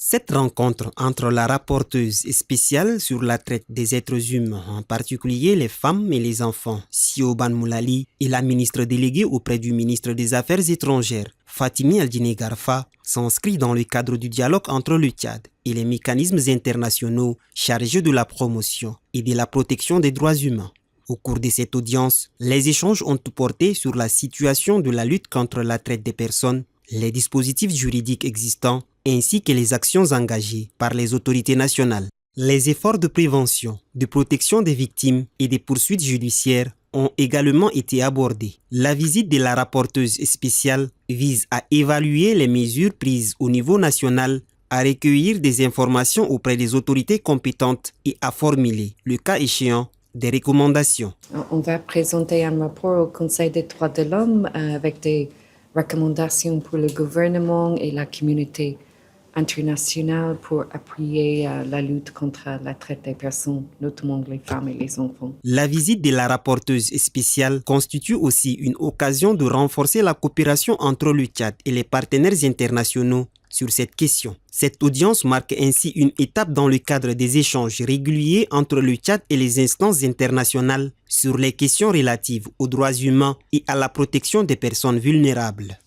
Cette rencontre entre la rapporteuse spéciale sur la traite des êtres humains, en particulier les femmes et les enfants, Siobhan Moulali, et la ministre déléguée auprès du ministre des Affaires étrangères, Fatimi Aldine Garfa, s'inscrit dans le cadre du dialogue entre le Tchad et les mécanismes internationaux chargés de la promotion et de la protection des droits humains. Au cours de cette audience, les échanges ont porté sur la situation de la lutte contre la traite des personnes, les dispositifs juridiques existants, ainsi que les actions engagées par les autorités nationales. Les efforts de prévention, de protection des victimes et des poursuites judiciaires ont également été abordés. La visite de la rapporteuse spéciale vise à évaluer les mesures prises au niveau national, à recueillir des informations auprès des autorités compétentes et à formuler, le cas échéant, des recommandations. On va présenter un rapport au Conseil des droits de l'homme avec des recommandations pour le gouvernement et la communauté internationale pour appuyer la lutte contre la traite des personnes, notamment les femmes et les enfants. La visite de la rapporteuse spéciale constitue aussi une occasion de renforcer la coopération entre le Tchad et les partenaires internationaux sur cette question. Cette audience marque ainsi une étape dans le cadre des échanges réguliers entre le Tchad et les instances internationales sur les questions relatives aux droits humains et à la protection des personnes vulnérables.